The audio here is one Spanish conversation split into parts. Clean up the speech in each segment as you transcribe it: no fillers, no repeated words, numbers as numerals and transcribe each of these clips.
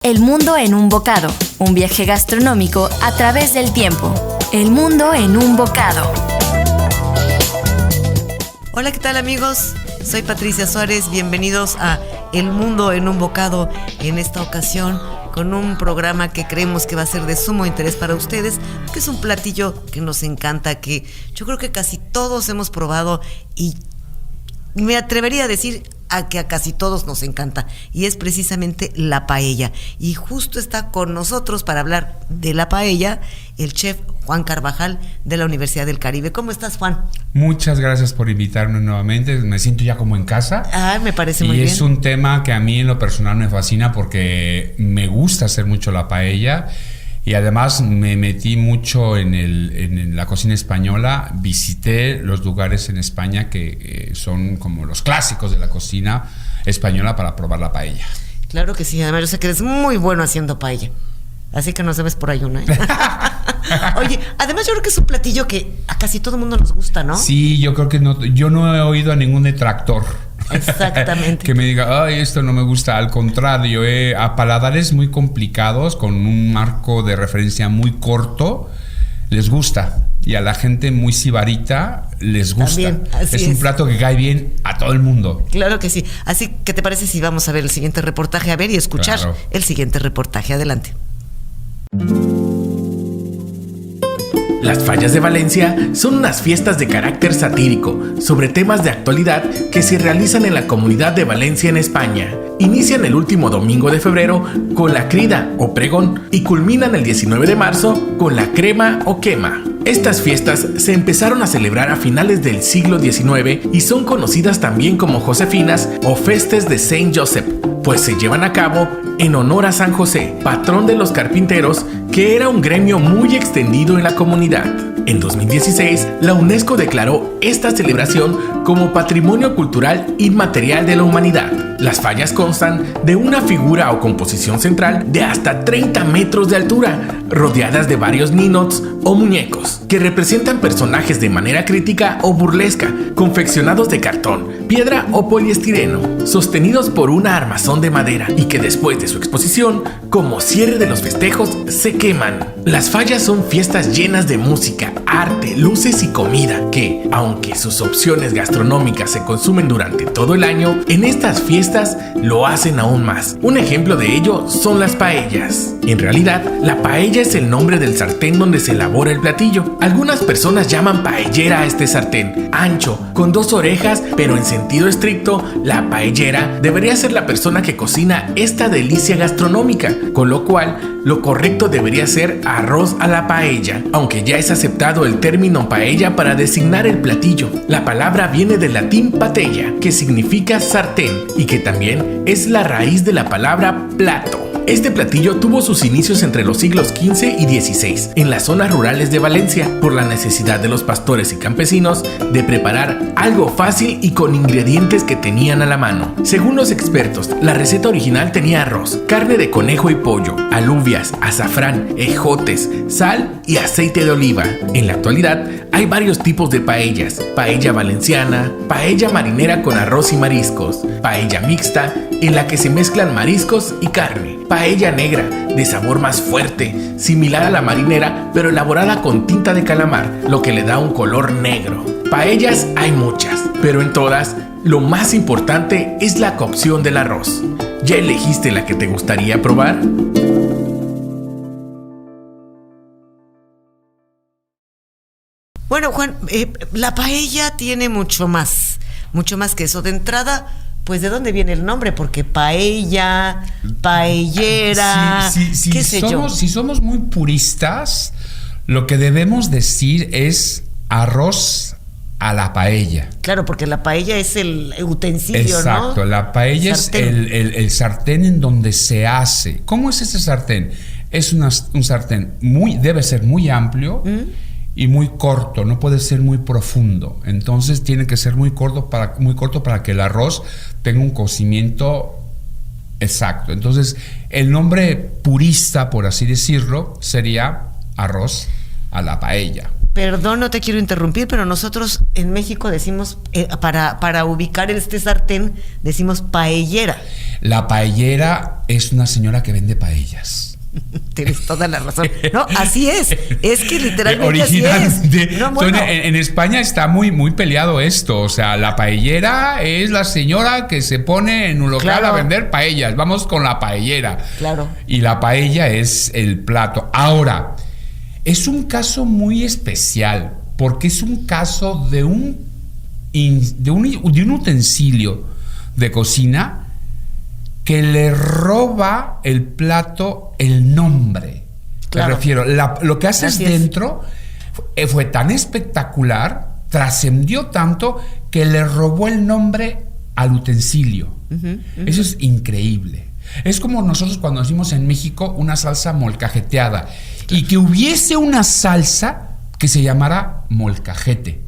El mundo en un bocado, un viaje gastronómico a través del tiempo. El mundo en un bocado. Hola, ¿qué tal amigos? Soy Patricia Suárez, bienvenidos a El mundo en un bocado, en esta ocasión con un programa que creemos que va a ser de sumo interés para ustedes, que es un platillo que nos encanta, que yo creo que casi todos hemos probado y me atrevería a decir que a casi todos nos encanta, y es precisamente la paella. Y justo está con nosotros para hablar de la paella el chef Juan Carvajal de la Universidad del Caribe. ¿Cómo estás, Juan? Muchas gracias por invitarme nuevamente. Me siento ya como en casa. Me parece muy bien. Y es un tema que a mí en lo personal me fascina porque me gusta hacer mucho la paella. Y además me metí mucho en la cocina española. Visité los lugares en España que son como los clásicos de la cocina española para probar la paella. Claro que sí, además yo sé que eres muy bueno haciendo paella. Así que nos debes por ahí una, ¿eh? Oye, además yo creo que es un platillo que a casi todo el mundo nos gusta, ¿no? Sí, yo creo que no, yo no he oído a ningún detractor. Exactamente. Que me diga, ay, esto no me gusta. Al contrario, a paladares muy complicados, con un marco de referencia muy corto, les gusta. Y a la gente muy sibarita les gusta. También, es un plato que cae bien a todo el mundo. Claro que sí. Así que, ¿te parece si vamos a ver el siguiente reportaje? A ver y escuchar el siguiente reportaje. Adelante. Las Fallas de Valencia son unas fiestas de carácter satírico sobre temas de actualidad que se realizan en la Comunidad de Valencia en España. Inician el último domingo de febrero con la crida o pregón y culminan el 19 de marzo con la crema o quema. Estas fiestas se empezaron a celebrar a finales del siglo XIX y son conocidas también como Josefinas o Festes de Saint Joseph, pues se llevan a cabo en honor a San José, patrón de los carpinteros, que era un gremio muy extendido en la comunidad. En 2016, la UNESCO declaró esta celebración como Patrimonio Cultural Inmaterial de la Humanidad. Las fallas constan de una figura o composición central de hasta 30 metros de altura, rodeadas de varios ninots o muñecos, que representan personajes de manera crítica o burlesca, confeccionados de cartón, piedra o poliestireno, sostenidos por una armazón de madera, y que después de su exposición, como cierre de los festejos, se queman. Las fallas son fiestas llenas de música, arte, luces y comida, que, aunque sus opciones gastronómicas se consumen durante todo el año, en estas fiestas lo hacen aún más. Un ejemplo de ello son las paellas. En realidad, la paella es el nombre del sartén donde se elabora el platillo. Algunas personas llaman paellera a este sartén, ancho, con 2 orejas, pero en sentido estricto, la paellera debería ser la persona que cocina esta delicia gastronómica, con lo cual, lo correcto debería ser arroz a la paella, aunque ya es aceptado el término paella para designar el platillo. La palabra viene del latín patella, que significa sartén, y que también es la raíz de la palabra plato. Este platillo tuvo sus inicios entre los siglos XV y XVI en las zonas rurales de Valencia, por la necesidad de los pastores y campesinos de preparar algo fácil y con ingredientes que tenían a la mano. Según los expertos, la receta original tenía arroz, carne de conejo y pollo, alubias, azafrán, ejotes, sal y aceite de oliva. En la actualidad hay varios tipos de paellas: paella valenciana, paella marinera con arroz y mariscos, paella mixta, en la que se mezclan mariscos y carne, paella negra, de sabor más fuerte, similar a la marinera, pero elaborada con tinta de calamar, lo que le da un color negro. Paellas hay muchas, pero en todas, lo más importante es la cocción del arroz. ¿Ya elegiste la que te gustaría probar? Bueno, Juan, la paella tiene mucho más que eso. De entrada, pues, ¿de dónde viene el nombre? Porque paella, paellera, qué sé yo. Si somos muy puristas, lo que debemos decir es arroz a la paella. Claro, porque la paella es el utensilio, ¿no? Exacto, la paella es el sartén en donde se hace. ¿Cómo es este sartén? Es un sartén debe ser muy amplio y muy corto, no puede ser muy profundo. Entonces tiene que ser muy corto para que el arroz tenga un cocimiento exacto. Entonces, el nombre purista, por así decirlo, sería arroz a la paella. Perdón, no te quiero interrumpir, pero nosotros en México decimos, para ubicar este sartén, decimos paellera. La paellera es una señora que vende paellas. Tienes toda la razón. No, así es. Es que literalmente originalmente, así es. No, bueno. en España está muy, muy peleado esto. O sea, la paellera es la señora que se pone en un local a vender paellas. Vamos con la paellera. Claro. Y la paella es el plato. Ahora, es un caso muy especial porque es un caso de un utensilio de cocina que le roba el plato el nombre. Claro. Me refiero, lo que haces dentro fue tan espectacular, trascendió tanto que le robó el nombre al utensilio. Eso es increíble. Es como nosotros cuando decimos en México una salsa molcajeteada y que hubiese una salsa que se llamara molcajete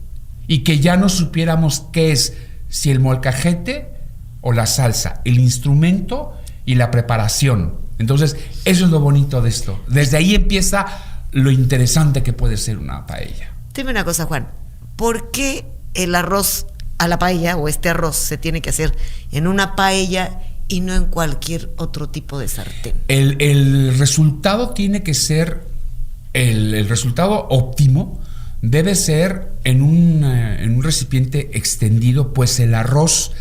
y que ya no supiéramos qué es, si el molcajete o la salsa, el instrumento y la preparación. Entonces, eso es lo bonito de esto. Desde ahí empieza lo interesante que puede ser una paella. Dime una cosa, Juan. ¿Por qué el arroz a la paella o este arroz se tiene que hacer en una paella y no en cualquier otro tipo de sartén? El resultado tiene que ser, el resultado óptimo debe ser en un recipiente extendido, pues el arroz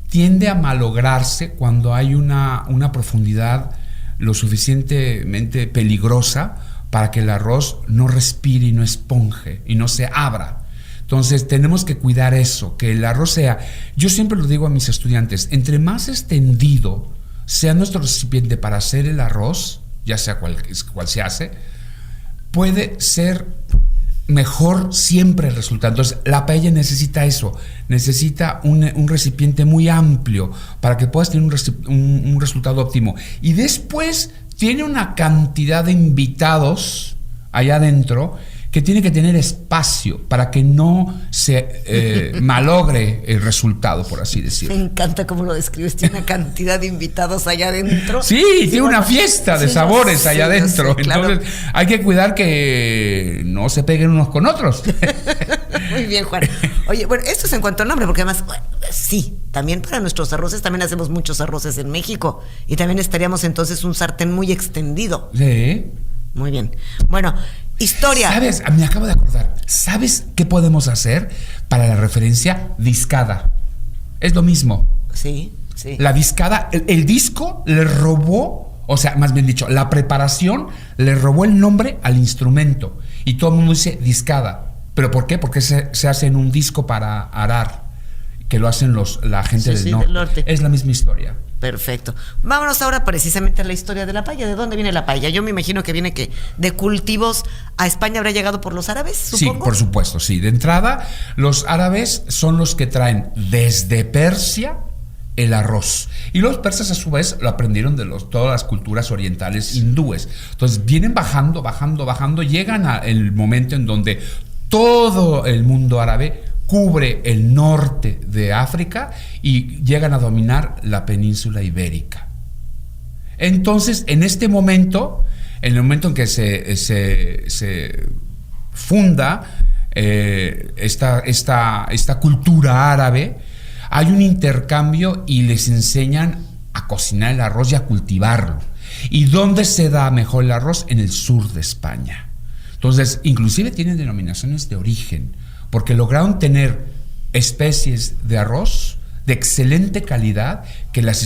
tiende a malograrse cuando hay una profundidad lo suficientemente peligrosa para que el arroz no respire y no esponje y no se abra. Entonces tenemos que cuidar eso, que el arroz sea, yo siempre lo digo a mis estudiantes, entre más extendido sea nuestro recipiente para hacer el arroz, ya sea cual se hace, puede ser mejor siempre el resultado. Entonces la paella necesita eso, necesita un recipiente muy amplio para que puedas tener un resultado óptimo, y después tiene una cantidad de invitados allá adentro que tiene que tener espacio para que no se malogre el resultado, por así decirlo. Me encanta cómo lo describes, tiene una cantidad de invitados allá adentro. Sí, tiene una fiesta de sabores allá adentro. Sé, claro. Entonces hay que cuidar que no se peguen unos con otros. Muy bien, Juan. Oye, bueno, esto es en cuanto al nombre, porque además, bueno, sí, también para nuestros arroces, también hacemos muchos arroces en México, y también estaríamos entonces un sartén muy extendido. Sí. Muy bien. Bueno, historia. ¿Sabes? Me acabo de acordar. ¿Sabes qué podemos hacer para la referencia discada? Es lo mismo. Sí, sí. La discada, el disco le robó, o sea, más bien dicho, la preparación le robó el nombre al instrumento. Y todo el mundo dice discada. ¿Pero por qué? Porque se hace en un disco para arar, que lo hacen la gente del norte. Es la misma historia. Perfecto. Vámonos ahora precisamente a la historia de la paella. ¿De dónde viene la paella? Yo me imagino que viene de cultivos. ¿A España habrá llegado por los árabes, supongo? Sí, por supuesto, sí. De entrada, los árabes son los que traen desde Persia el arroz. Y los persas, a su vez, lo aprendieron de todas las culturas orientales hindúes. Entonces, vienen bajando, llegan al momento en donde todo el mundo árabe cubre el norte de África y llegan a dominar la península ibérica. Entonces, en este momento, en el momento en que se funda esta cultura árabe, hay un intercambio y les enseñan a cocinar el arroz y a cultivarlo. ¿Y dónde se da mejor el arroz? En el sur de España. Entonces, inclusive tienen denominaciones de origen, porque lograron tener especies de arroz de excelente calidad que las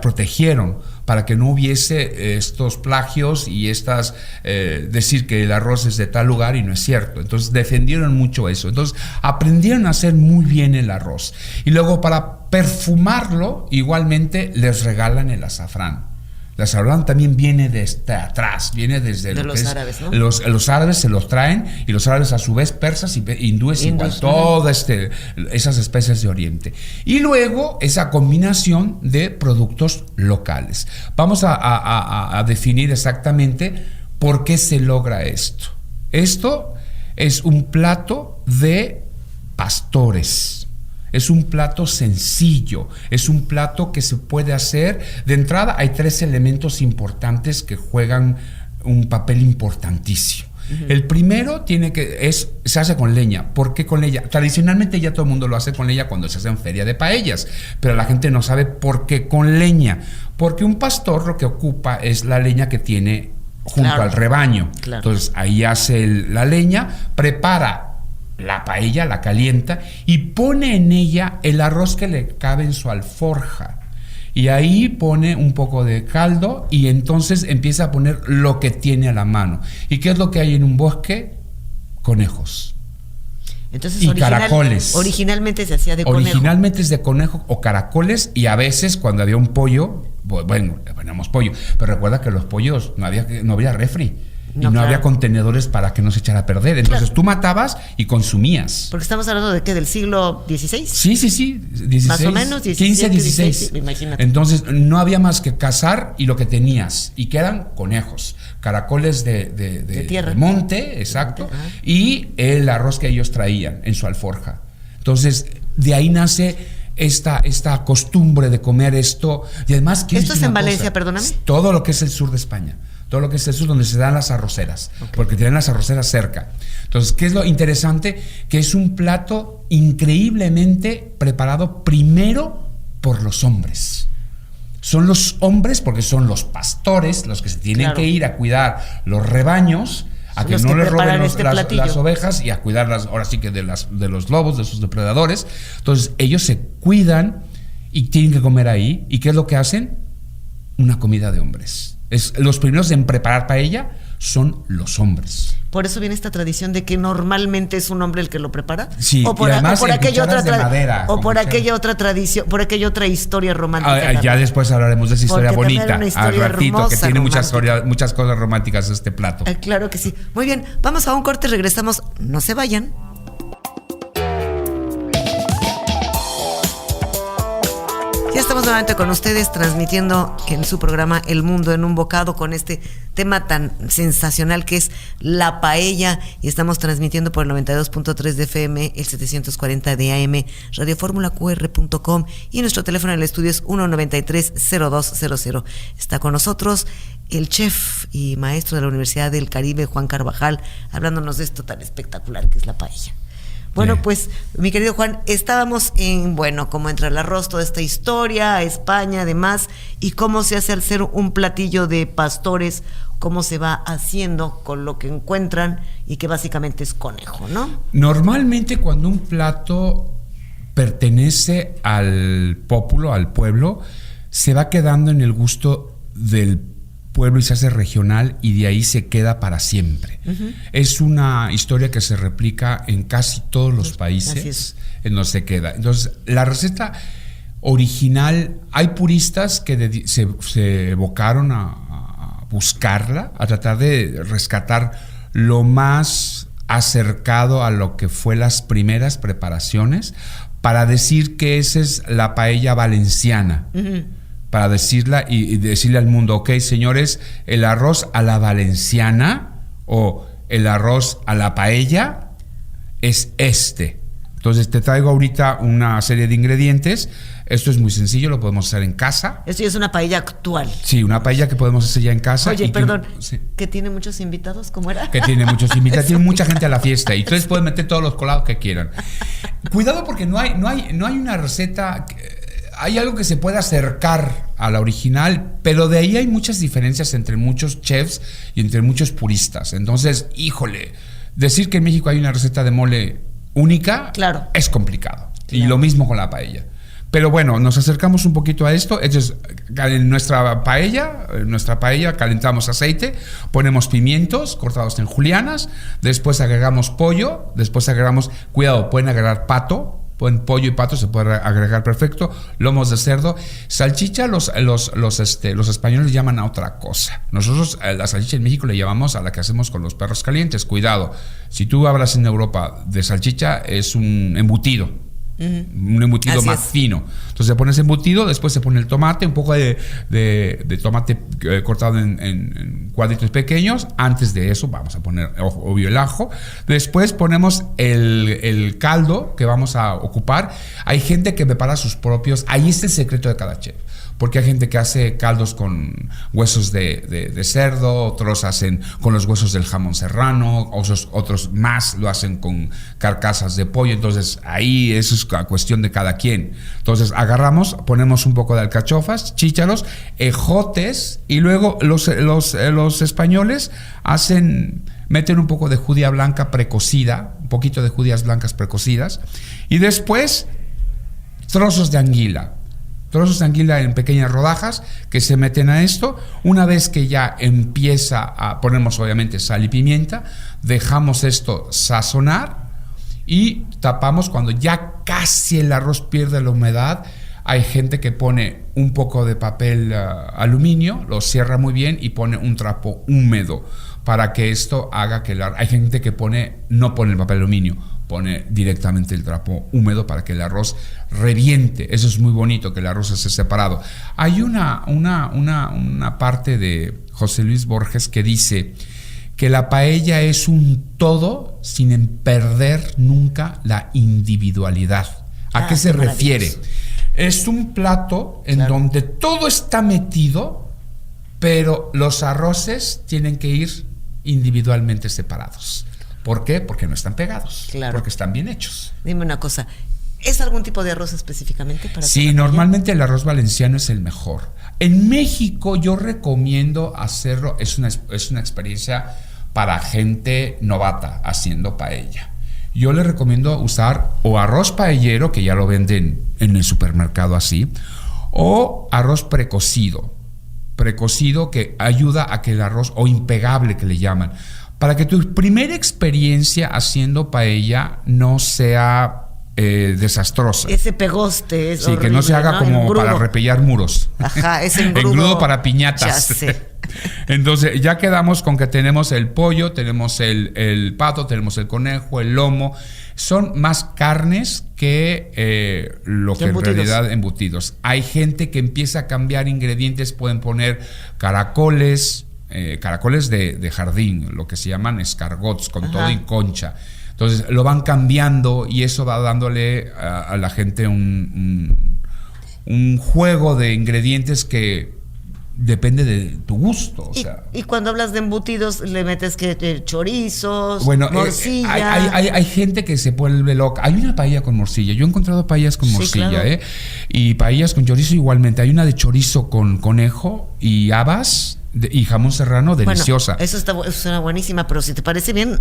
protegieron para que no hubiese estos plagios y decir que el arroz es de tal lugar y no es cierto. Entonces defendieron mucho eso. Entonces aprendieron a hacer muy bien el arroz. Y luego, para perfumarlo, igualmente les regalan el azafrán. El azafrán también viene desde atrás, viene desde los árabes, ¿no? Los árabes se los traen, y los árabes, a su vez, persas y hindúes igual, todas esas especies de Oriente. Y luego esa combinación de productos locales. Vamos a definir exactamente por qué se logra esto. Esto es un plato de pastores. Es un plato sencillo, es un plato que se puede hacer. De entrada, hay 3 elementos importantes que juegan un papel importantísimo. El primero se hace con leña. ¿Por qué con leña? Tradicionalmente ya todo el mundo lo hace con leña cuando se hace en feria de paellas, pero la gente no sabe por qué con leña. Porque un pastor lo que ocupa es la leña que tiene junto al rebaño. Claro. Entonces ahí hace la leña, prepara la paella, la calienta y pone en ella el arroz que le cabe en su alforja. Y ahí pone un poco de caldo y entonces empieza a poner lo que tiene a la mano. ¿Y qué es lo que hay en un bosque? Conejos. Entonces, caracoles. Originalmente se hacía de conejo. Originalmente es de conejo o caracoles, y a veces cuando había un pollo, bueno, le poníamos pollo. Pero recuerda que los pollos no había refri. No, y no había contenedores para que no se echara a perder. Entonces tú matabas y consumías. Porque estamos hablando de ¿qué? ¿Del siglo XVI? Sí. 16, más o menos, 15, 16. Imagínate. Entonces no había más que cazar y lo que tenías. Y que eran conejos, caracoles de tierra. De monte, exacto. Y el arroz que ellos traían en su alforja. Entonces de ahí nace esta costumbre de comer esto. Y además, ¿esto es en Valencia, perdóname? Todo lo que es el sur de España. Todo lo que es el sur, donde se dan las arroceras, porque tienen las arroceras cerca. Entonces, ¿qué es lo interesante? Que es un plato increíblemente preparado primero por los hombres. Son los hombres, porque son los pastores los que se tienen que ir a cuidar los rebaños, a que no les roben las ovejas y a cuidarlas, ahora sí que de los lobos, de sus depredadores. Entonces, ellos se cuidan y tienen que comer ahí. ¿Y qué es lo que hacen? Una comida de hombres. Los primeros en preparar paella son los hombres. Por eso viene esta tradición de que normalmente es un hombre el que lo prepara. Sí, o por, y además o por aquella otra de madera, o por aquella otra tradición, por aquella otra historia romántica. Ya después hablaremos de esa historia bonita, historia al ratito, hermosa, que tiene romántica. muchas cosas románticas este plato. Claro que sí. Muy bien, vamos a un corte, regresamos. No se vayan. Ya estamos nuevamente con ustedes transmitiendo en su programa El Mundo en un Bocado con este tema tan sensacional que es la paella, y estamos transmitiendo por el 92.3 de FM, el 740 de AM, radioformulaqr.com, y nuestro teléfono en el estudio es 193-0200. Está con nosotros el chef y maestro de la Universidad del Caribe, Juan Carvajal, hablándonos de esto tan espectacular que es la paella. Bueno, pues, mi querido Juan, estábamos como entra el arroz, toda esta historia, a España, además, y cómo se hace al ser un platillo de pastores, cómo se va haciendo con lo que encuentran, y que básicamente es conejo, ¿no? Normalmente cuando un plato pertenece al pueblo, se va quedando en el gusto del pueblo y se hace regional, y de ahí se queda para siempre. Es una historia que se replica en casi todos los países en donde se queda. Entonces, la receta original, hay puristas que se evocaron a buscarla, a tratar de rescatar lo más acercado a lo que fue las primeras preparaciones, para decir que esa es la paella valenciana. Para decirla y decirle al mundo, ok, señores, el arroz a la valenciana o el arroz a la paella es este. Entonces te traigo ahorita una serie de ingredientes. Esto es muy sencillo, lo podemos hacer en casa. Esto ya es una paella actual. Sí, una paella que podemos hacer ya en casa. Oye, perdón, ¿que tiene muchos invitados? ¿Cómo era? Que tiene muchos invitados, tiene mucha gente a la fiesta, y ustedes pueden meter todos los colados que quieran. Cuidado, porque no hay una receta. Hay algo que se puede acercar a la original, pero de ahí hay muchas diferencias entre muchos chefs y entre muchos puristas. Entonces, híjole, decir que en México hay una receta de mole única, es complicado. Claro. Y lo mismo con la paella. Pero bueno, nos acercamos un poquito a esto. Entonces, en nuestra paella calentamos aceite, ponemos pimientos cortados en julianas, después agregamos pollo, después agregamos, cuidado, pueden agregar pato. Pollo y pato se puede agregar perfecto, lomos de cerdo, salchicha. Los españoles llaman a otra cosa. Nosotros la salchicha en México le llamamos a la que hacemos con los perros calientes. Cuidado, si tú hablas en Europa de salchicha, es un embutido. Un embutido así más fino. Entonces se pone ese embutido, después se pone el tomate, un poco de tomate cortado en cuadritos pequeños. Antes de eso vamos a poner obvio el ajo. Después ponemos el caldo que vamos a ocupar. Hay gente que prepara sus propios. Ahí está el secreto de cada chef, porque hay gente que hace caldos con huesos de cerdo, otros hacen con los huesos del jamón serrano, otros más lo hacen con carcasas de pollo. Entonces ahí eso es cuestión de cada quien. Entonces agarramos, ponemos un poco de alcachofas, chícharos, ejotes, y luego los españoles meten un poco de judía blanca precocida, un poquito de judías blancas precocidas, y después trozos de anguila en pequeñas rodajas que se meten a esto. Una vez que ya ponemos obviamente sal y pimienta, dejamos esto sazonar y tapamos. Cuando ya casi el arroz pierde la humedad, hay gente que pone un poco de papel aluminio, lo cierra muy bien y pone un trapo húmedo para que esto haga que hay gente que no pone el papel aluminio, pone directamente el trapo húmedo para que el arroz reviente. Eso es muy bonito, que el arroz esté separado. Hay una parte de José Luis Borges que dice que la paella es un todo sin perder nunca la individualidad. ¿A qué se refiere? Es un plato en donde todo está metido, pero los arroces tienen que ir individualmente separados. ¿Por qué? Porque no están pegados, porque están bien hechos. Dime una cosa, ¿es algún tipo de arroz específicamente para Sí, normalmente el arroz valenciano es el mejor. En México yo recomiendo hacerlo, es una experiencia para gente novata haciendo paella. Yo le recomiendo usar o arroz paellero, que ya lo venden en el supermercado así, o arroz precocido que ayuda a que el arroz, o impegable que le llaman, para que tu primera experiencia haciendo paella no sea desastrosa. Ese pegoste es horrible, que no se haga como para repellar muros. Ajá, es engrudo. Engrudo para piñatas. Ya sé. Entonces ya quedamos con que tenemos el pollo, tenemos el pato, tenemos el conejo, el lomo. Son más carnes que lo que embutidos. En realidad embutidos. Hay gente que empieza a cambiar ingredientes, pueden poner caracoles de jardín, lo que se llaman escargots, con todo en concha. Entonces lo van cambiando y eso va dándole a la gente un juego de ingredientes que depende de tu gusto. Y cuando hablas de embutidos, le metes chorizos, morcilla. Hay gente que se vuelve loca. Hay una paella con morcilla. Yo he encontrado paellas con morcilla, claro. Y paellas con chorizo igualmente. Hay una de chorizo con conejo y habas y jamón serrano, deliciosa. Bueno, eso suena buenísima, pero si te parece bien,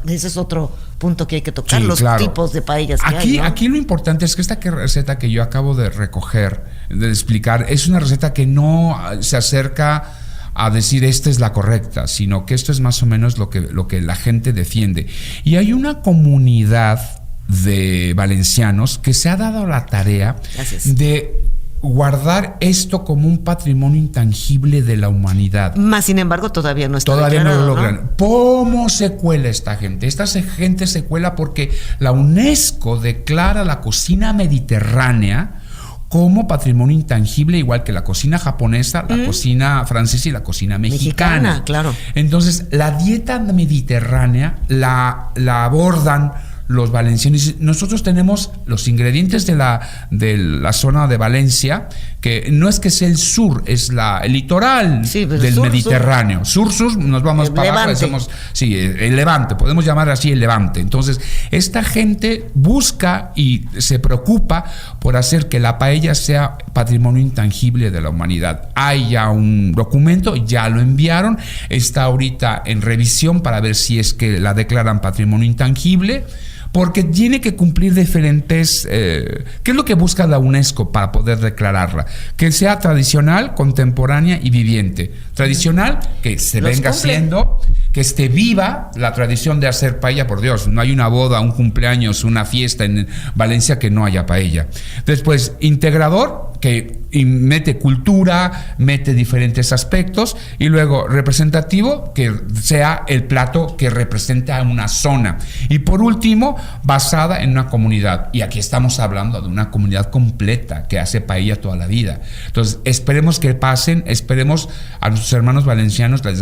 ese es otro punto que hay que tocar, los tipos de paellas que hay, ¿no? Aquí lo importante es que esta receta que yo acabo de recoger, de explicar, es una receta que no se acerca a decir esta es la correcta, sino que esto es más o menos lo que la gente defiende. Y hay una comunidad de valencianos que se ha dado la tarea de guardar esto como un patrimonio intangible de la humanidad. Más sin embargo, todavía no está Todavía declarado, no lo logran. ¿No? ¿Cómo se cuela esta gente? Esta gente se cuela porque la UNESCO declara la cocina mediterránea como patrimonio intangible, igual que la cocina japonesa, la cocina francesa y la cocina mexicana. Claro. Entonces, la dieta mediterránea la abordan los valencianos. Nosotros tenemos los ingredientes de la zona de Valencia, que no es que sea el sur, es el litoral del Mediterráneo. Sur, nos vamos para abajo, decimos, el Levante, podemos llamar así el Levante. Entonces, esta gente busca y se preocupa por hacer que la paella sea patrimonio intangible de la humanidad. Hay ya un documento, ya lo enviaron, está ahorita en revisión para ver si es que la declaran patrimonio intangible, porque tiene que cumplir diferentes... ¿qué es lo que busca la UNESCO para poder declararla? Que sea tradicional, contemporánea y viviente. Tradicional, que se venga haciendo, que esté viva la tradición de hacer paella. Por Dios, no hay una boda, un cumpleaños, una fiesta en Valencia que no haya paella. Después, integrador, que mete cultura, mete diferentes aspectos, y luego representativo, que sea el plato que representa a una zona, y por último basada en una comunidad, y aquí estamos hablando de una comunidad completa que hace paella toda la vida. Entonces esperemos que pasen, esperemos a nuestros hermanos valencianos, les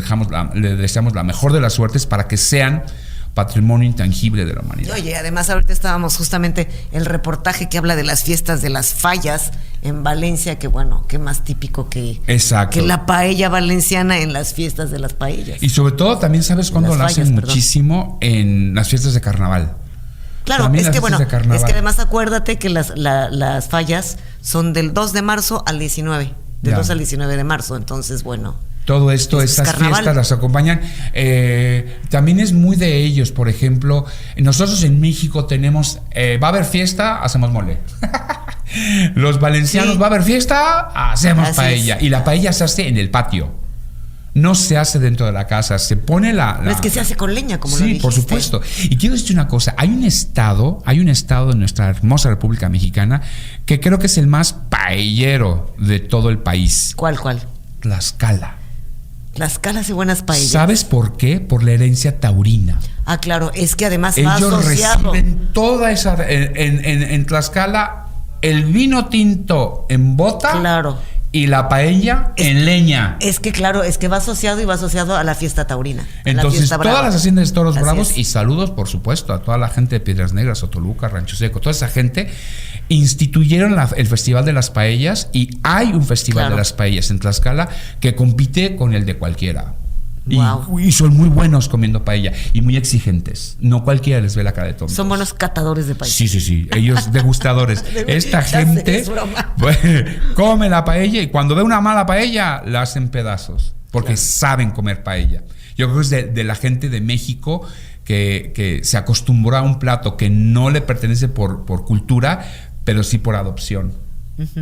deseamos la mejor de las suertes para que sean patrimonio intangible de la humanidad. Oye, además ahorita estábamos justamente el reportaje que habla de las fiestas de las fallas en Valencia, que bueno, qué más típico que la paella valenciana en las fiestas de las paellas. Y sobre todo también sabes cuándo lo hacen muchísimo en las fiestas de carnaval. Claro, es que además acuérdate que las fallas son del 2 de marzo al 19, del 2 al 19 de marzo, entonces bueno. Todo esto, estas fiestas las acompañan. También es muy de ellos, por ejemplo, nosotros en México tenemos, va a haber fiesta, hacemos mole. Los valencianos, va a haber fiesta, hacemos paella. Y la paella se hace en el patio. No se hace dentro de la casa, se pone Pero es que se hace con leña, como lo dijiste. Sí, por supuesto. Y quiero decirte una cosa, hay un estado en nuestra hermosa República Mexicana que creo que es el más paellero de todo el país. ¿Cuál? Tlaxcala. Tlaxcala hace buenas paellas. ¿Sabes por qué? Por la herencia taurina. Ah, claro, es que además ellos va asociado. Reciben toda esa en Tlaxcala el vino tinto en bota. Claro. Y la paella en leña. Es que claro, es que va asociado a la fiesta taurina. Entonces, todas las haciendas de toros bravos, y saludos, por supuesto, a toda la gente de Piedras Negras, Toluca, Rancho Seco, toda esa gente, instituyeron el Festival de las Paellas, y hay un Festival de las Paellas en Tlaxcala que compite con el de cualquiera. Wow. Y son muy buenos comiendo paella y muy exigentes. No cualquiera les ve la cara de tontos. Son buenos catadores de paella. Sí. Ellos degustadores. Esta gente come la paella y cuando ve una mala paella la hacen pedazos porque saben comer paella. Yo creo que es de la gente de México que se acostumbró a un plato que no le pertenece por cultura, pero sí por adopción.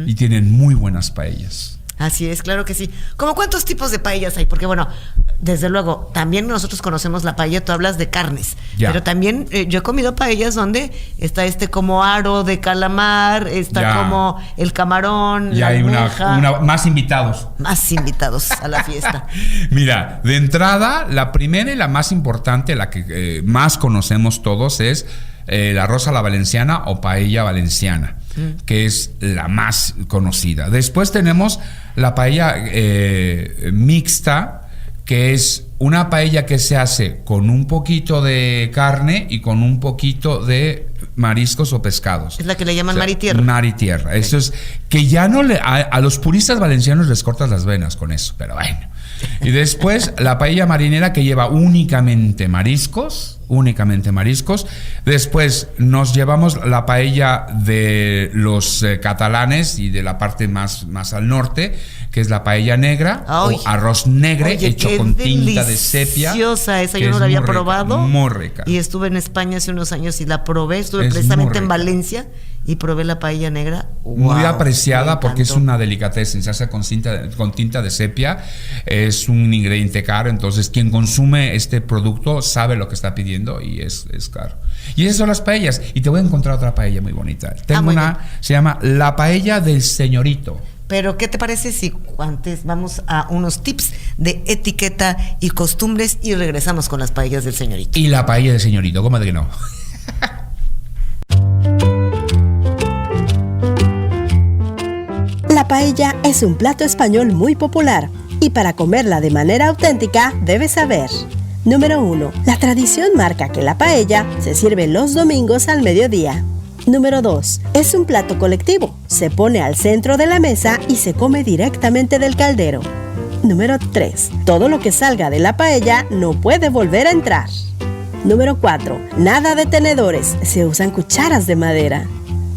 Y tienen muy buenas paellas. Así es, claro que sí. ¿Cómo cuántos tipos de paellas hay? Porque bueno, desde luego, también nosotros conocemos la paella, tú hablas de carnes, pero también yo he comido paellas donde está como aro de calamar, está como el camarón, y hay más invitados. Más invitados a la fiesta. Mira, de entrada, la primera y la más importante, la que más conocemos todos es el arroz a la valenciana o paella valenciana, que es la más conocida. Después tenemos la paella mixta, que es una paella que se hace con un poquito de carne y con un poquito de mariscos o pescados. Es la que le llaman mar y tierra. Mar y tierra. Okay. Eso es que ya no a los puristas valencianos les cortas las venas con eso, pero bueno. Y después la paella marinera, que lleva únicamente mariscos. Después nos llevamos la paella de los catalanes y de la parte más al norte, que es la paella negra o arroz negre hecho con tinta de sepia. Deliciosa esa, yo no la había probado. Muy rica. Y estuve en España hace unos años y la probé, estuve precisamente en Valencia y probé la paella negra. Muy apreciada porque es una delicatessen, se hace con tinta de sepia, es un ingrediente caro, entonces quien consume este producto sabe lo que está pidiendo y es caro. Y esas son las paellas, y te voy a encontrar otra paella muy bonita. Tengo se llama la paella del señorito. Pero ¿qué te parece si antes vamos a unos tips de etiqueta y costumbres y regresamos con las paellas del señorito? Y la paella del señorito, ¿cómo de que no? La paella es un plato español muy popular y para comerla de manera auténtica debes saber. Número 1. La tradición marca que la paella se sirve los domingos al mediodía. Número 2. Es un plato colectivo. Se pone al centro de la mesa y se come directamente del caldero. Número 3. Todo lo que salga de la paella no puede volver a entrar. Número 4. Nada de tenedores. Se usan cucharas de madera.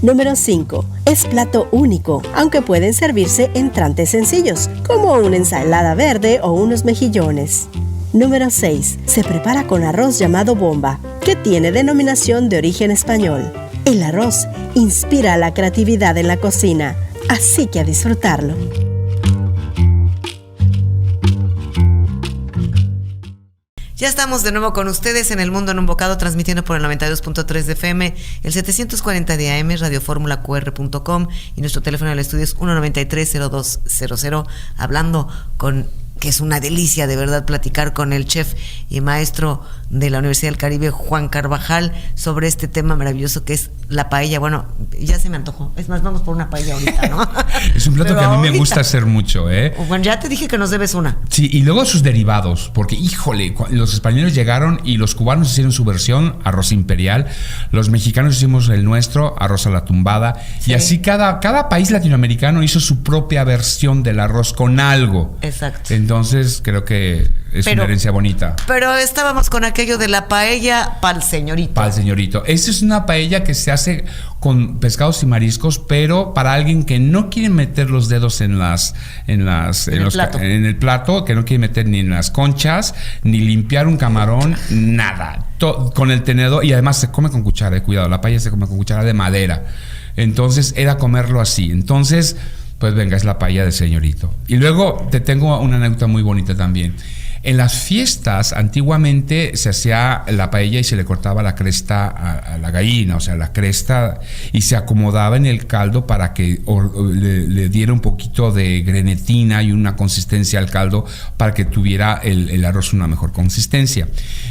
Número 5. Es plato único, aunque pueden servirse entrantes sencillos, como una ensalada verde o unos mejillones. Número 6. Se prepara con arroz llamado bomba, que tiene denominación de origen español. El arroz inspira la creatividad en la cocina, así que a disfrutarlo. Ya estamos de nuevo con ustedes en El Mundo en un Bocado, transmitiendo por el 92.3 de FM, el 740 de AM, radioformulaqr.com, y nuestro teléfono del estudio es 193-0200, hablando con, que es una delicia de verdad platicar con el chef y maestro de la Universidad del Caribe, Juan Carvajal, sobre este tema maravilloso que es la paella. Bueno, ya se me antojó. Es más, vamos por una paella ahorita, ¿no? Es un plato Pero que a mí ahorita me gusta hacer mucho, ¿eh? Bueno, ya te dije que nos debes una. Sí, y luego sus derivados, porque híjole, los españoles llegaron y los cubanos hicieron su versión, arroz imperial, los mexicanos hicimos el nuestro, arroz a la tumbada, Sí. y así cada país latinoamericano hizo su propia versión del arroz con algo. Exacto. Entonces creo que es una herencia bonita. Pero estábamos con aquello de la paella pa'l señorito. Para el señorito. Esta es una paella que se hace con pescados y mariscos, pero para alguien que no quiere meter los dedos en el plato, que no quiere meter ni en las conchas, ni limpiar un camarón, nada. Con el tenedor, y además se come con cuchara, cuidado, la paella se come con cuchara de madera. Entonces era comerlo así. Entonces, pues venga, es la paella del señorito. Y luego te tengo una anécdota muy bonita también. En las fiestas, antiguamente se hacía la paella y se le cortaba la cresta a la gallina, o sea, la cresta, y se acomodaba en el caldo para que le diera un poquito de grenetina y una consistencia al caldo para que tuviera el arroz una mejor consistencia.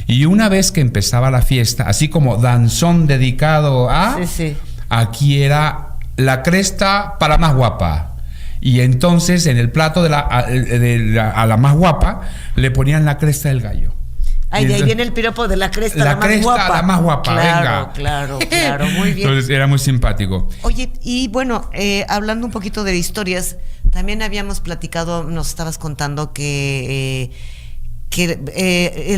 Y una vez que empezaba la fiesta, así como danzón dedicado a... Sí, sí. Aquí era la cresta para más guapa. Y entonces en el plato a la más guapa le ponían la cresta del gallo. Ay, de ahí viene el piropo de la cresta, la cresta, más guapa. La más guapa, claro, venga. Claro, muy bien. Entonces era muy simpático. Oye, y bueno, hablando un poquito de historias, también habíamos platicado, nos estabas contando que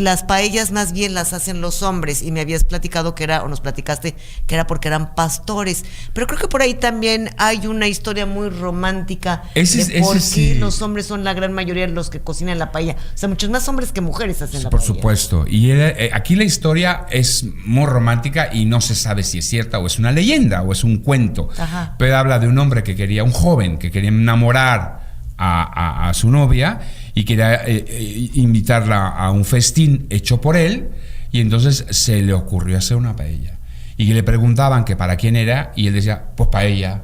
las paellas más bien las hacen los hombres, y me habías platicado nos platicaste que era porque eran pastores, pero creo que por ahí también hay una historia muy romántica de por qué los hombres son la gran mayoría de los que cocinan la paella. O sea, muchos más hombres que mujeres hacen la paella. Por supuesto, y aquí la historia es muy romántica y no se sabe si es cierta o es una leyenda o es un cuento. Ajá. Pero habla de un joven que quería enamorar a su novia y quería invitarla a un festín hecho por él, y entonces se le ocurrió hacer una paella y le preguntaban que para quién era y él decía, pues paella.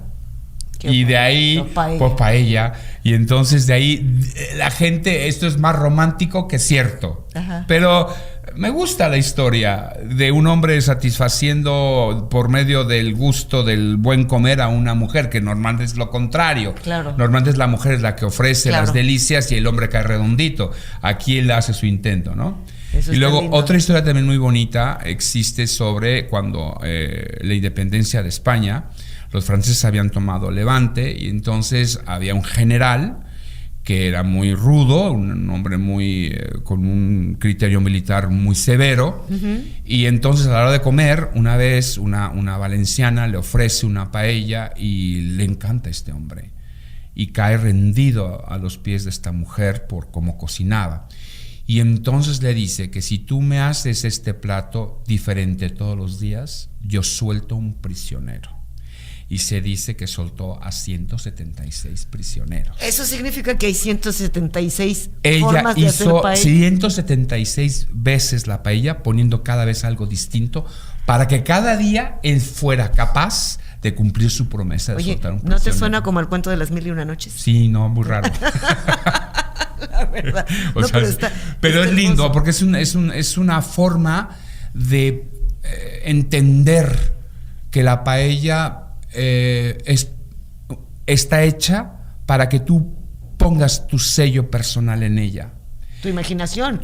Y de ahí, pues paella. Y entonces de ahí la gente, esto es más romántico que cierto. Ajá. Pero me gusta la historia de un hombre satisfaciendo por medio del gusto del buen comer a una mujer, que normalmente es lo contrario. Claro. Normalmente es la mujer es la que ofrece las delicias y el hombre cae redondito. Aquí él hace su intento, ¿no? Eso y luego lindo. Otra historia también muy bonita existe sobre cuando la independencia de España, los franceses habían tomado Levante, y entonces había un general que era muy rudo, un hombre con un criterio militar muy severo, y entonces a la hora de comer, una vez una valenciana le ofrece una paella y le encanta a este hombre, y cae rendido a los pies de esta mujer por cómo cocinaba. Y entonces le dice que si tú me haces este plato diferente todos los días, yo suelto un prisionero. Y se dice que soltó a 176 prisioneros. Eso significa que hay 176 Ella formas de hacer hizo paella. 176 veces la paella, poniendo cada vez algo distinto, para que cada día él fuera capaz de cumplir su promesa de soltar un prisionero. ¿No te suena como el cuento de las 1001 noches? Sí, no, muy raro. La verdad. Pero es lindo, porque es una forma de entender que la paella está hecha para que tú pongas tu sello personal en ella. Tu imaginación.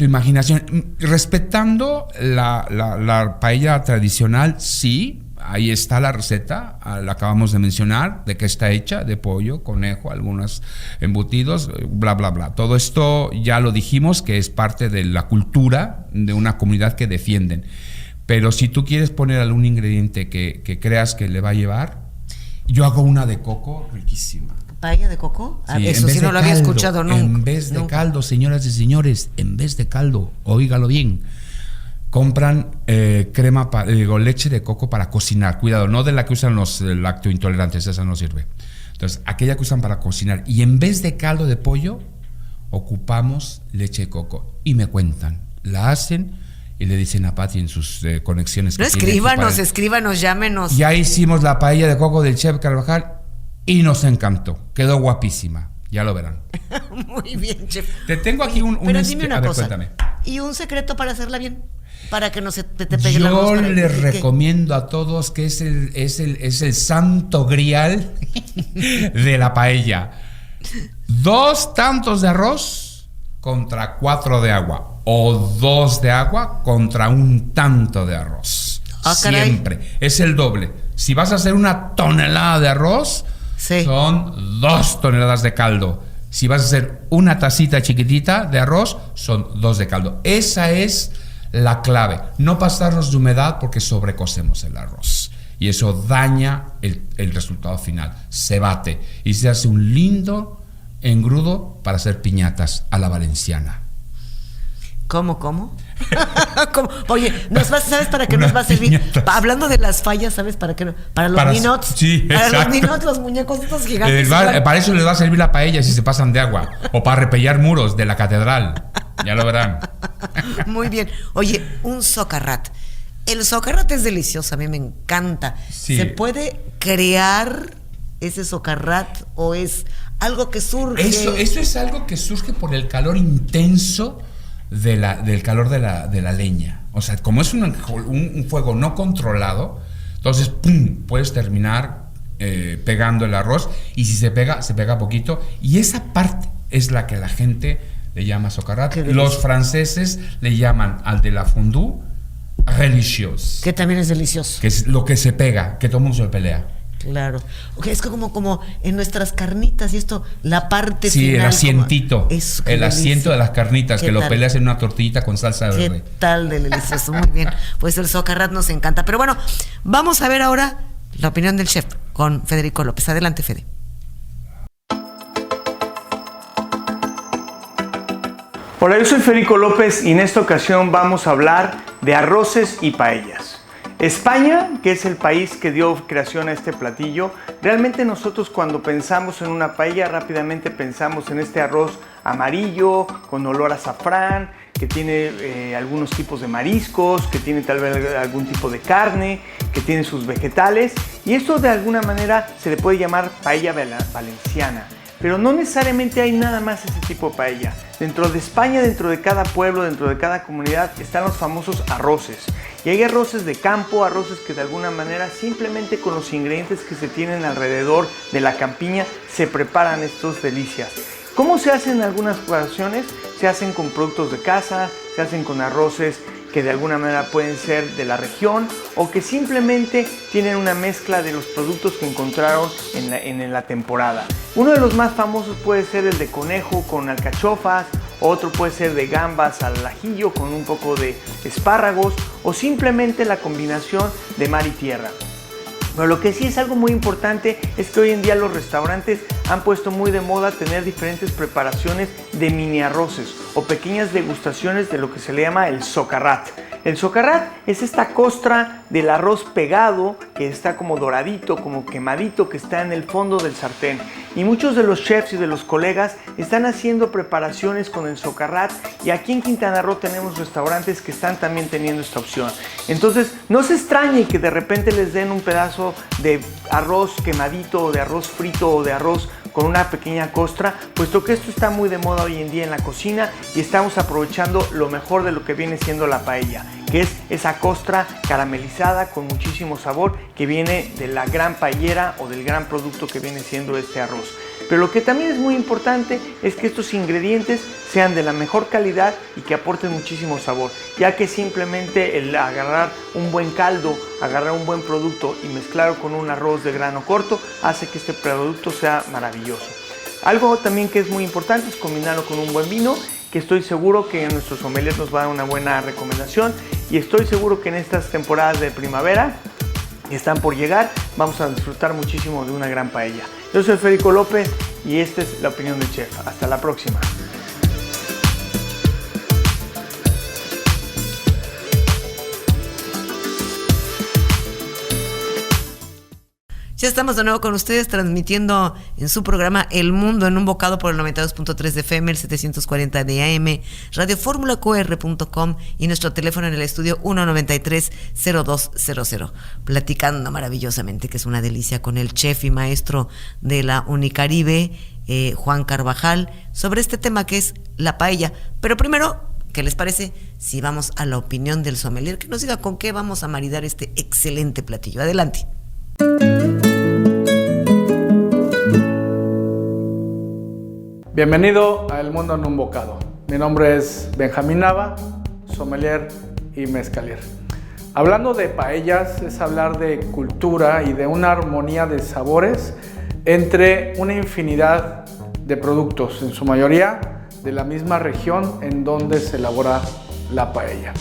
Respetando la paella tradicional, sí. Ahí está la receta, la acabamos de mencionar, de que está hecha, de pollo, conejo, algunos embutidos, bla, bla, bla. Todo esto ya lo dijimos, que es parte de la cultura de una comunidad que defienden. Pero si tú quieres poner algún ingrediente que creas que le va a llevar, yo hago una de coco riquísima. ¿Paella de coco? Sí, eso sí no lo había escuchado nunca. En vez de caldo, señoras y señores, en vez de caldo, óigalo bien, compran leche de coco para cocinar. Cuidado, no de la que usan los lactointolerantes, esa no sirve. Entonces, aquella que usan para cocinar. Y en vez de caldo de pollo, ocupamos leche de coco. Y me cuentan, la hacen y le dicen a Pati en sus conexiones. No, escríbanos, llámenos. Ya hicimos la paella de coco del chef Carvajal y nos encantó. Quedó guapísima. Ya lo verán. Muy bien, chef. Te tengo aquí un pero dime una cosa. Cuéntame. ¿Y un secreto para hacerla bien? Para que no se te pegue el arroz. Yo les recomiendo a todos que es el santo grial de la paella. 2 tantos de arroz contra 4 de agua. O 2 de agua contra 1 tanto de arroz. Siempre. Caray. Es el doble. Si vas a hacer 1 tonelada de arroz, son 2 toneladas de caldo. Si vas a hacer 1 tacita chiquitita de arroz, son 2 de caldo. Esa es la clave. No pasarnos de humedad porque sobrecocemos el arroz. Y eso daña el resultado final. Se bate. Y se hace un lindo engrudo para hacer piñatas a la valenciana. ¿Cómo? ¿Cómo? Oye, ¿sabes para qué nos va a servir? Hablando de las fallas, ¿sabes para qué? Para los ninots. Sí, para exacto. los ninots, los muñecos estos gigantes. Para eso les va a servir la paella si se pasan de agua. O para repellar muros de la catedral. Ya lo verán. Muy bien. Oye, un socarrat. El socarrat es delicioso, a mí me encanta. Sí. ¿Se puede crear ese socarrat o es algo que surge? Eso es algo que surge por el calor intenso del calor de la leña. O sea, como es un fuego no controlado, entonces ¡pum! Puedes terminar pegando el arroz, y si se pega poquito, y esa parte es la que la gente le llama socarrat. Los franceses le llaman al de la fondue religieux, que también es delicioso, que es lo que se pega, que todo el mundo se pelea. Claro. Okay, es como en nuestras carnitas y esto, la parte final. Sí, el asientito. El asiento de las carnitas, que lo peleas en una tortillita con salsa verde. ¿Qué tal de delicioso? Muy bien. Pues el socarrat nos encanta. Pero bueno, vamos a ver ahora la opinión del chef con Federico López. Adelante, Fede. Hola, yo soy Federico López y en esta ocasión vamos a hablar de arroces y paellas. España, que es el país que dio creación a este platillo, realmente nosotros cuando pensamos en una paella rápidamente pensamos en este arroz amarillo con olor a azafrán, que tiene algunos tipos de mariscos, que tiene tal vez algún tipo de carne, que tiene sus vegetales, y esto de alguna manera se le puede llamar paella valenciana. Pero no necesariamente hay nada más ese tipo de paella. Dentro de España, dentro de cada pueblo, dentro de cada comunidad, están los famosos arroces. Y hay arroces de campo, arroces que de alguna manera simplemente con los ingredientes que se tienen alrededor de la campiña se preparan estas delicias. ¿Cómo se hacen en algunas ocasiones? Se hacen con productos de casa, se hacen con arroces que de alguna manera pueden ser de la región o que simplemente tienen una mezcla de los productos que encontraron en la temporada. Uno de los más famosos puede ser el de conejo con alcachofas, otro puede ser de gambas al ajillo con un poco de espárragos o simplemente la combinación de mar y tierra. Pero lo que sí es algo muy importante es que hoy en día los restaurantes han puesto muy de moda tener diferentes preparaciones de mini arroces o pequeñas degustaciones de lo que se le llama el socarrat. El socarrat es esta costra del arroz pegado que está como doradito, como quemadito, que está en el fondo del sartén. Y muchos de los chefs y de los colegas están haciendo preparaciones con el socarrat y aquí en Quintana Roo tenemos restaurantes que están también teniendo esta opción. Entonces no se extrañe que de repente les den un pedazo de arroz quemadito o de arroz frito o de arroz con una pequeña costra, puesto que esto está muy de moda hoy en día en la cocina y estamos aprovechando lo mejor de lo que viene siendo la paella, que es esa costra caramelizada con muchísimo sabor que viene de la gran paellera o del gran producto que viene siendo este arroz. Pero lo que también es muy importante es que estos ingredientes sean de la mejor calidad y que aporten muchísimo sabor, ya que simplemente el agarrar un buen caldo, agarrar un buen producto y mezclarlo con un arroz de grano corto hace que este producto sea maravilloso. Algo también que es muy importante es combinarlo con un buen vino, que estoy seguro que nuestros sommeliers nos va a dar una buena recomendación y estoy seguro que en estas temporadas de primavera que están por llegar vamos a disfrutar muchísimo de una gran paella. Yo soy Federico López y esta es la opinión del chef. Hasta la próxima. Ya estamos de nuevo con ustedes transmitiendo en su programa El Mundo en un Bocado por el 92.3 de FM, el 740 de AM, radioformulaqr.com y nuestro teléfono en el estudio 193-0200. Platicando maravillosamente, que es una delicia, con el chef y maestro de la Unicaribe, Juan Carvajal, sobre este tema que es la paella. Pero primero, ¿Qué les parece si vamos a la opinión del sommelier, que nos diga con qué vamos a maridar este excelente platillo? Adelante. Bienvenido a El Mundo en un Bocado. Mi nombre es Benjamín Nava, sommelier y mezcalier. Hablando de paellas es hablar de cultura y de una armonía de sabores entre una infinidad de productos, en su mayoría de la misma región en donde se elabora la paella.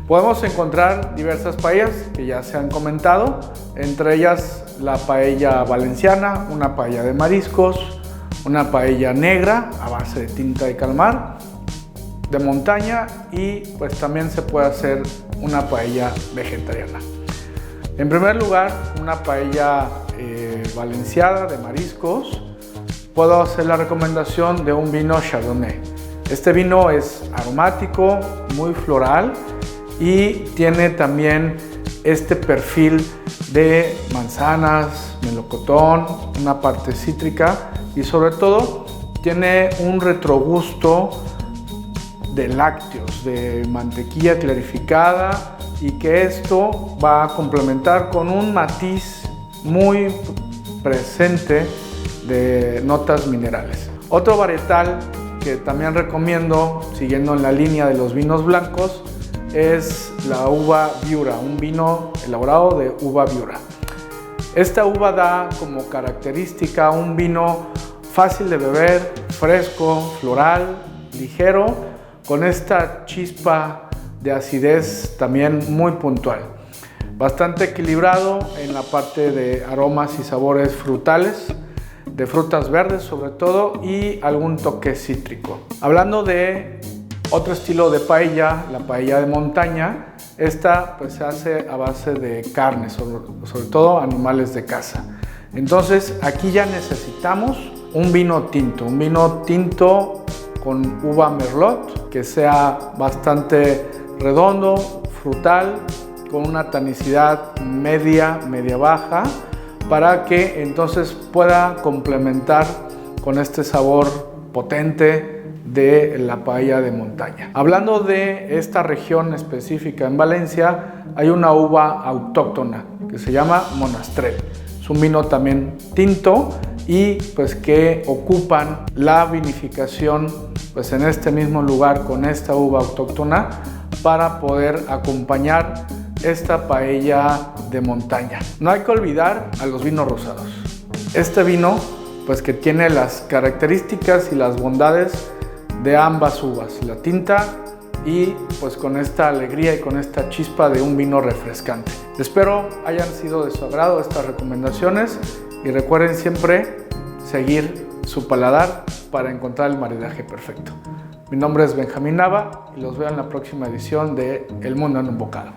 Podemos encontrar diversas paellas que ya se han comentado, entre ellas la paella valenciana, una paella de mariscos, una paella negra a base de tinta de calmar, de montaña, y pues también se puede hacer una paella vegetariana. En primer lugar, una paella valenciana de mariscos. Puedo hacer la recomendación de un vino Chardonnay. Este vino es aromático, muy floral y tiene también este perfil de manzanas, melocotón, una parte cítrica y sobre todo tiene un retrogusto de lácteos, de mantequilla clarificada, y que esto va a complementar con un matiz muy presente de notas minerales. Otro varietal que también recomiendo, siguiendo en la línea de los vinos blancos, es la uva viura, un vino elaborado de uva viura. Esta uva da como característica un vino fácil de beber, fresco, floral, ligero, con esta chispa de acidez también muy puntual. Bastante equilibrado en la parte de aromas y sabores frutales, de frutas verdes sobre todo, y algún toque cítrico. Hablando de otro estilo de paella, la paella de montaña, esta pues se hace a base de carne, sobre todo animales de caza. Entonces aquí ya necesitamos un vino tinto con uva merlot, que sea bastante redondo, frutal, con una tanicidad media baja, para que entonces pueda complementar con este sabor potente de la paella de montaña. Hablando de esta región específica en Valencia, hay una uva autóctona que se llama Monastrell. Es un vino también tinto y pues que ocupan la vinificación pues en este mismo lugar con esta uva autóctona para poder acompañar esta paella de montaña. No hay que olvidar a los vinos rosados. Este vino pues que tiene las características y las bondades de ambas uvas, la tinta y pues con esta alegría y con esta chispa de un vino refrescante. Espero hayan sido de su agrado estas recomendaciones y recuerden siempre seguir su paladar para encontrar el maridaje perfecto. Mi nombre es Benjamín Nava y los veo en la próxima edición de El Mundo en un Bocado.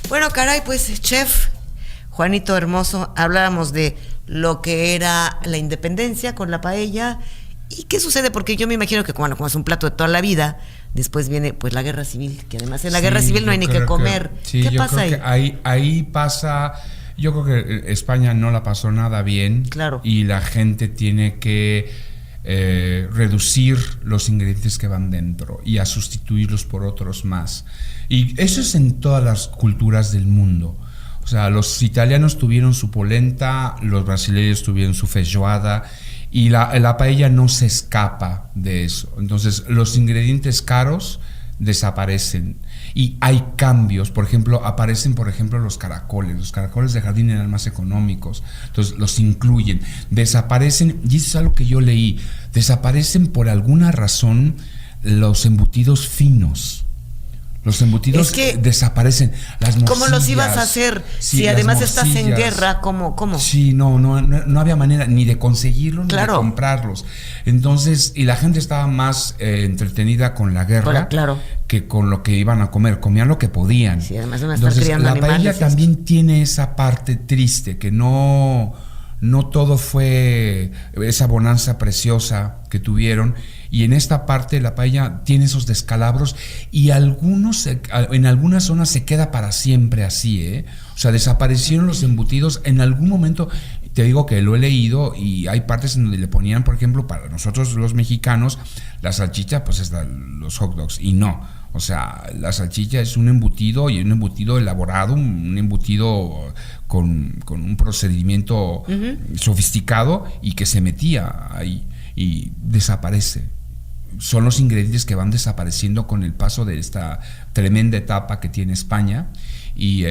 Bueno, caray, pues chef Juanito Hermoso, hablábamos de lo que era la independencia con la paella. ¿Y qué sucede? Porque yo me imagino que como es un plato de toda la vida, después viene pues la guerra civil, que además en la guerra civil no hay ni que comer. ¿Qué pasa ahí? Ahí pasa, yo creo que España no la pasó nada bien. Claro. Y la gente tiene que reducir los ingredientes que van dentro y a sustituirlos por otros más. Y eso es en todas las culturas del mundo. O sea, los italianos tuvieron su polenta, los brasileños tuvieron su feijoada, y la paella no se escapa de eso. Entonces los ingredientes caros desaparecen y hay cambios. Por ejemplo, aparecen los caracoles de jardín eran más económicos, entonces los incluyen. Desaparecen, y eso es algo que yo leí, desaparecen por alguna razón los embutidos finos. Los embutidos desaparecen, las morcillas. ¿Cómo los ibas a hacer? Sí, si además estás en guerra, ¿cómo? Sí, no había manera ni de conseguirlos, claro, ni de comprarlos. Entonces, y la gente estaba más entretenida con la guerra, claro, que con lo que iban a comer. Comían lo que podían. Sí, además de estar criando animales. La paella también tiene esa parte triste, que no todo fue esa bonanza preciosa que tuvieron. Y en esta parte la paella tiene esos descalabros y en algunas zonas se queda para siempre así, ¿eh? O sea, desaparecieron los embutidos en algún momento. Te digo que lo he leído y hay partes en donde le ponían, por ejemplo, para nosotros los mexicanos, la salchicha, pues es los hot dogs. Y no, o sea, la salchicha es un embutido y un embutido elaborado, un embutido con un procedimiento sofisticado y que se metía ahí y desaparece. Son los ingredientes que van desapareciendo con el paso de esta tremenda etapa que tiene España y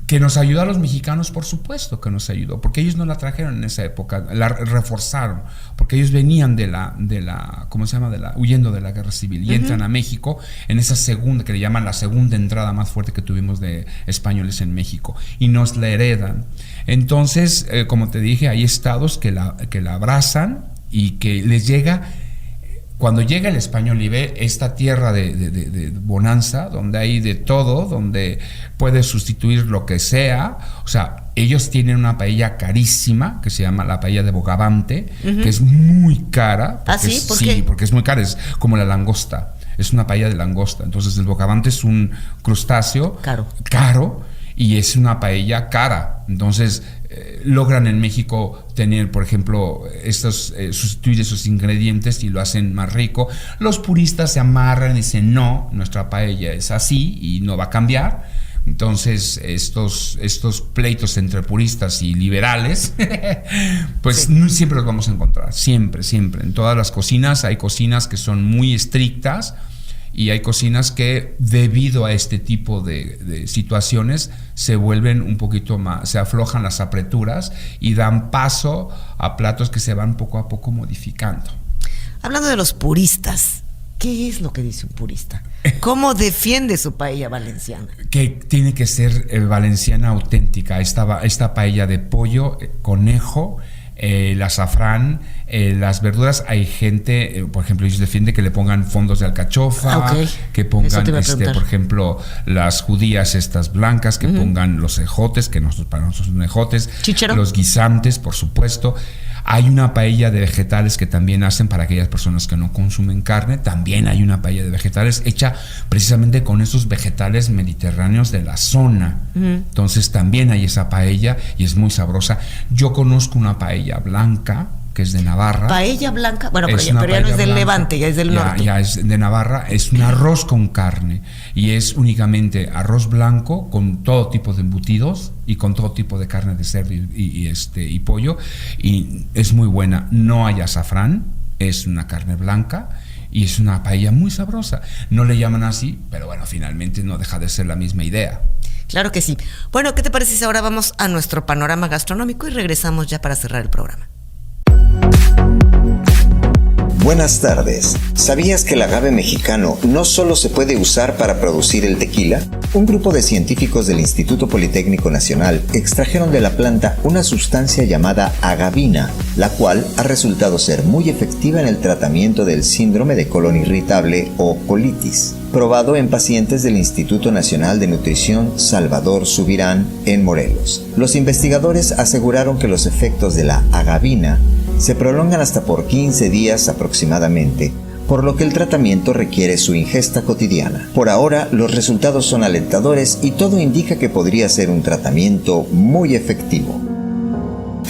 que nos ayudó a los mexicanos, por supuesto que nos ayudó, porque ellos no la trajeron en esa época, la reforzaron, porque ellos venían huyendo de la guerra civil y entran a México en esa segunda, que le llaman la segunda entrada más fuerte que tuvimos de españoles en México, y nos la heredan. Entonces, como te dije, hay estados que la abrazan y que les llega. Cuando llega el español y ve esta tierra de bonanza, donde hay de todo, donde puede sustituir lo que sea, o sea, ellos tienen una paella carísima, que se llama la paella de Bogavante, que es muy cara. ¿Ah, sí? ¿Por qué? Sí, porque es muy cara, es como la langosta, es una paella de langosta. Entonces el Bogavante es un crustáceo caro y es una paella cara. Entonces logran en México tener, por ejemplo, sustituir esos ingredientes y lo hacen más rico. Los puristas se amarran y dicen, no, nuestra paella es así y no va a cambiar. Entonces estos pleitos entre puristas y liberales pues siempre los vamos a encontrar, siempre. En todas las cocinas hay cocinas que son muy estrictas y hay cocinas que, debido a este tipo de situaciones, se vuelven un poquito más, se aflojan las apreturas y dan paso a platos que se van poco a poco modificando. Hablando de los puristas, ¿qué es lo que dice un purista? ¿Cómo defiende su paella valenciana? Que tiene que ser valenciana auténtica. Esta paella de pollo, conejo, el azafrán, las verduras. Hay gente, por ejemplo, ellos defienden que le pongan fondos de alcachofa, que pongan, por ejemplo, las judías estas blancas, que pongan los ejotes, que para nosotros son ejotes, ¿chícharo? Los guisantes, por supuesto. Hay una paella de vegetales que también hacen para aquellas personas que no consumen carne. También hay una paella de vegetales hecha precisamente con esos vegetales mediterráneos de la zona. Entonces también hay esa paella y es muy sabrosa. Yo conozco una paella blanca que es de Navarra. Paella blanca, bueno, pero ya no es del Levante, ya es del norte. Ya es de Navarra, es un arroz con carne y es únicamente arroz blanco con todo tipo de embutidos y con todo tipo de carne de cerdo y pollo, y es muy buena. No hay azafrán, es una carne blanca y es una paella muy sabrosa. No le llaman así, pero bueno, finalmente no deja de ser la misma idea. Claro que sí. Bueno, ¿qué te parece si ahora vamos a nuestro panorama gastronómico y regresamos ya para cerrar el programa? Buenas tardes. ¿Sabías que el agave mexicano no solo se puede usar para producir el tequila? Un grupo de científicos del Instituto Politécnico Nacional extrajeron de la planta una sustancia llamada agavina, la cual ha resultado ser muy efectiva en el tratamiento del síndrome de colon irritable o colitis, probado en pacientes del Instituto Nacional de Nutrición Salvador Subirán en Morelos. Los investigadores aseguraron que los efectos de la agavina se prolongan hasta por 15 días aproximadamente, por lo que el tratamiento requiere su ingesta cotidiana. Por ahora, los resultados son alentadores y todo indica que podría ser un tratamiento muy efectivo.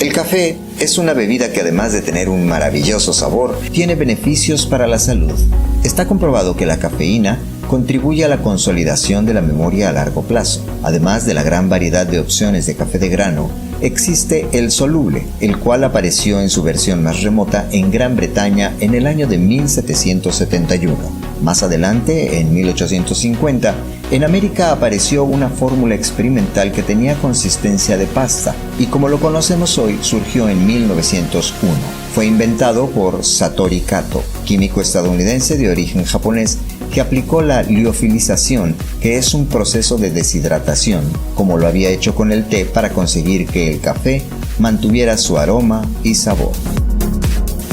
El café es una bebida que, además de tener un maravilloso sabor, tiene beneficios para la salud. Está comprobado que la cafeína contribuye a la consolidación de la memoria a largo plazo. Además de la gran variedad de opciones de café de grano, existe el soluble, el cual apareció en su versión más remota en Gran Bretaña en el año de 1771. Más adelante, en 1850, en América apareció una fórmula experimental que tenía consistencia de pasta y, como lo conocemos hoy, surgió en 1901. Fue inventado por Satoru Kato, químico estadounidense de origen japonés, que aplicó la liofilización, que es un proceso de deshidratación, como lo había hecho con el té, para conseguir que el café mantuviera su aroma y sabor.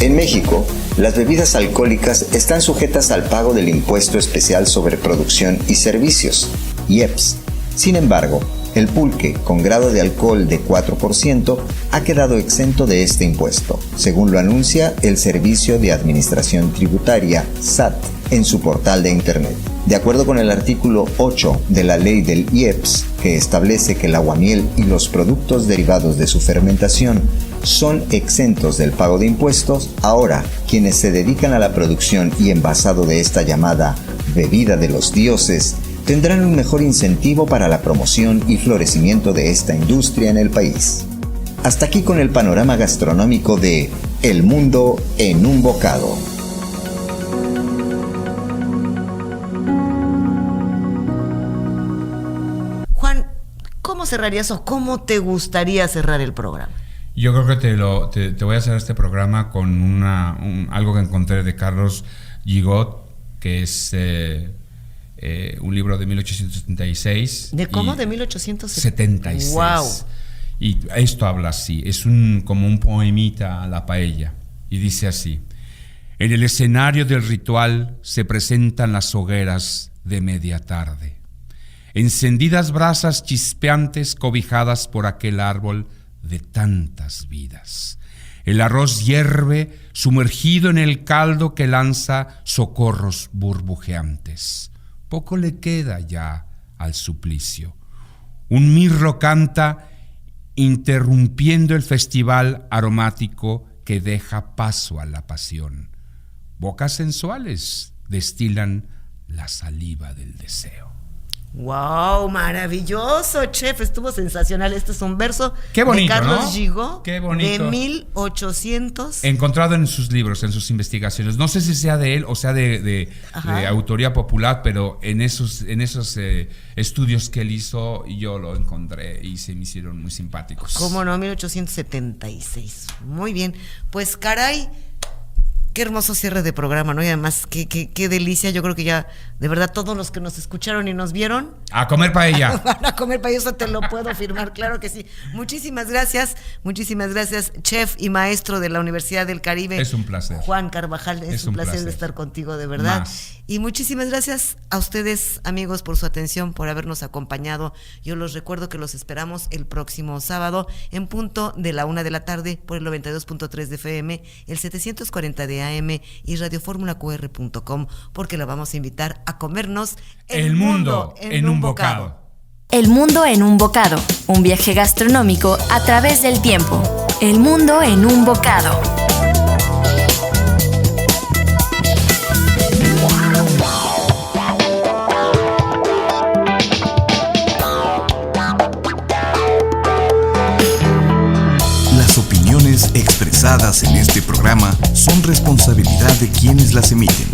En México, las bebidas alcohólicas están sujetas al pago del Impuesto Especial sobre Producción y Servicios, IEPS. Sin embargo, El pulque, con grado de alcohol de 4%, ha quedado exento de este impuesto, según lo anuncia el Servicio de Administración Tributaria, SAT, en su portal de Internet. De acuerdo con el artículo 8 de la ley del IEPS, que establece que el aguamiel y los productos derivados de su fermentación son exentos del pago de impuestos, ahora quienes se dedican a la producción y envasado de esta llamada bebida de los dioses tendrán un mejor incentivo para la promoción y florecimiento de esta industria en el país. Hasta aquí con el panorama gastronómico de El Mundo en un Bocado. ¿Cómo cerrarías o cómo te gustaría cerrar el programa? Yo creo que te voy a hacer este programa con algo que encontré de Carlos Gigot, que es un libro de 1876. ¿De cómo? ¿De 1876? ¡Wow! Y esto habla así, es como un poemita a la paella, y dice así: en el escenario del ritual se presentan las hogueras de media tarde. Encendidas brasas chispeantes cobijadas por aquel árbol de tantas vidas. El arroz hierve sumergido en el caldo que lanza socorros burbujeantes. Poco le queda ya al suplicio. Un mirro canta interrumpiendo el festival aromático que deja paso a la pasión. Bocas sensuales destilan la saliva del deseo. ¡Wow! Maravilloso, chef, estuvo sensacional. Este es un verso Qué bonito, de Carlos ¿no? Gigot, Qué bonito. de 1800. Encontrado en sus libros, en sus investigaciones. No sé si sea de él o sea de autoría popular, pero en esos estudios que él hizo, yo lo encontré y se me hicieron muy simpáticos. ¿Cómo no? 1876. Muy bien. Pues caray, qué hermoso cierre de programa, ¿no? Y además, qué delicia. Yo creo que ya, de verdad, todos los que nos escucharon y nos vieron... ¡A comer paella! Van a comer paella, eso te lo puedo firmar, claro que sí. Muchísimas gracias, chef y maestro de la Universidad del Caribe. Es un placer. Juan Carvajal, es un placer de estar contigo, de verdad. Más. Y muchísimas gracias a ustedes, amigos, por su atención, por habernos acompañado. Yo los recuerdo que los esperamos el próximo sábado en punto de la 1:00 p.m. por el 92.3 de FM, el 740 de AM y radioformulaqr.com, porque la vamos a invitar a comernos El mundo en un bocado. El mundo en un bocado, un viaje gastronómico a través del tiempo. El mundo en un bocado. Las opiniones expresadas en este programa son responsabilidad de quienes las emiten